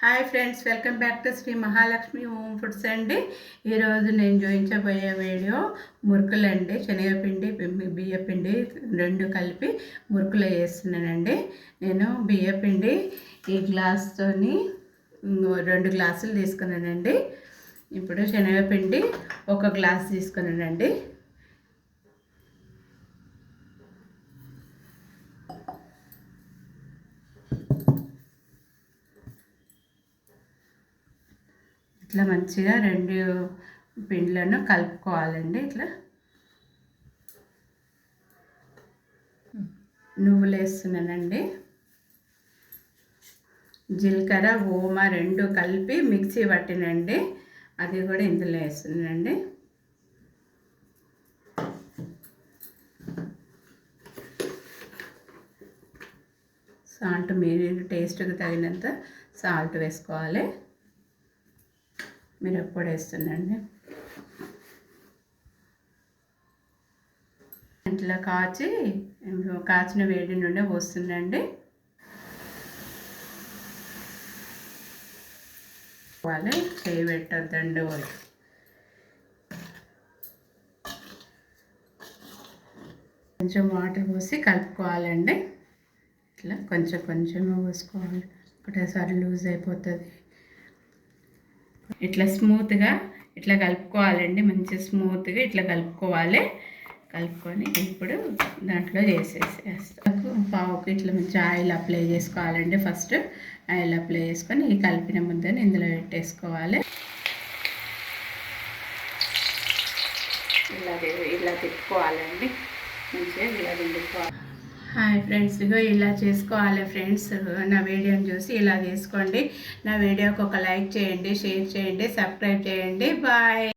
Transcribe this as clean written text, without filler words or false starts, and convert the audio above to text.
Hi friends, welcome back to Shri Mahalakshmi home foods అండి. ఈరోజు నేను చూపించబోయే వీడియో మురుకులు అండి. శనగపిండి బియ్యపిండి రెండు కలిపి మురుకులు వేస్తున్నానండి. నేను బియ్యపిండి ఈ గ్లాస్తోని 2 గ్లాసులు తీసుకున్నానండి. ఇప్పుడు శనగపిండి 1 గ్లాస్ తీసుకున్నానండి. ఇట్లా మంచిగా 2 పిండిలను కలుపుకోవాలండి. ఇట్లా నువ్వులు వేస్తున్నానండి. జీలకర్ర ఓమ 2 కలిపి మిక్సీ పట్టినండి, అది కూడా ఇందులో వేస్తున్నానండి. సాల్ట్ మీరు టేస్ట్కి తగినంత సాల్ట్ వేసుకోవాలి. మిరప్పొడి వేస్తుందండి. ఇట్లా కాచిన వేడి నుండి పోస్తుందండి. వాళ్ళు చేయి పెట్టద్దండి. కొంచెం వాటర్ పోసి కలుపుకోవాలండి. ఇట్లా కొంచెం పోసుకోవాలి, ఒకటేసారి లూజ్ అయిపోతుంది. ఇట్లా స్మూత్గా ఇట్లా కలుపుకోవాలండి. మంచి స్మూత్గా ఇట్లా కలుపుకోవాలి. కలుపుకొని ఇప్పుడు దాంట్లో వేసేస్తాం. పావుకి ఇట్లా మంచి ఆయిల్ అప్లై చేసుకోవాలండి. ఫస్ట్ ఆయిల్ అప్లై చేసుకొని ఈ కలిపిన ముద్దని ఇందులో పెట్టేసుకోవాలి. ఇలా తిప్పుకోవాలండి. మంచిగా ఇలా తిప్పుకోవాలి. హాయ్ ఫ్రెండ్స్, ఇగో ఇలా చేసుకోవాలి ఫ్రెండ్స్. నా వీడియోని చూసి ఇలా చేసుకోండి. నా వీడియోకి ఒక లైక్ చేయండి, షేర్ చేయండి, సబ్స్క్రైబ్ చేయండి. బాయ్.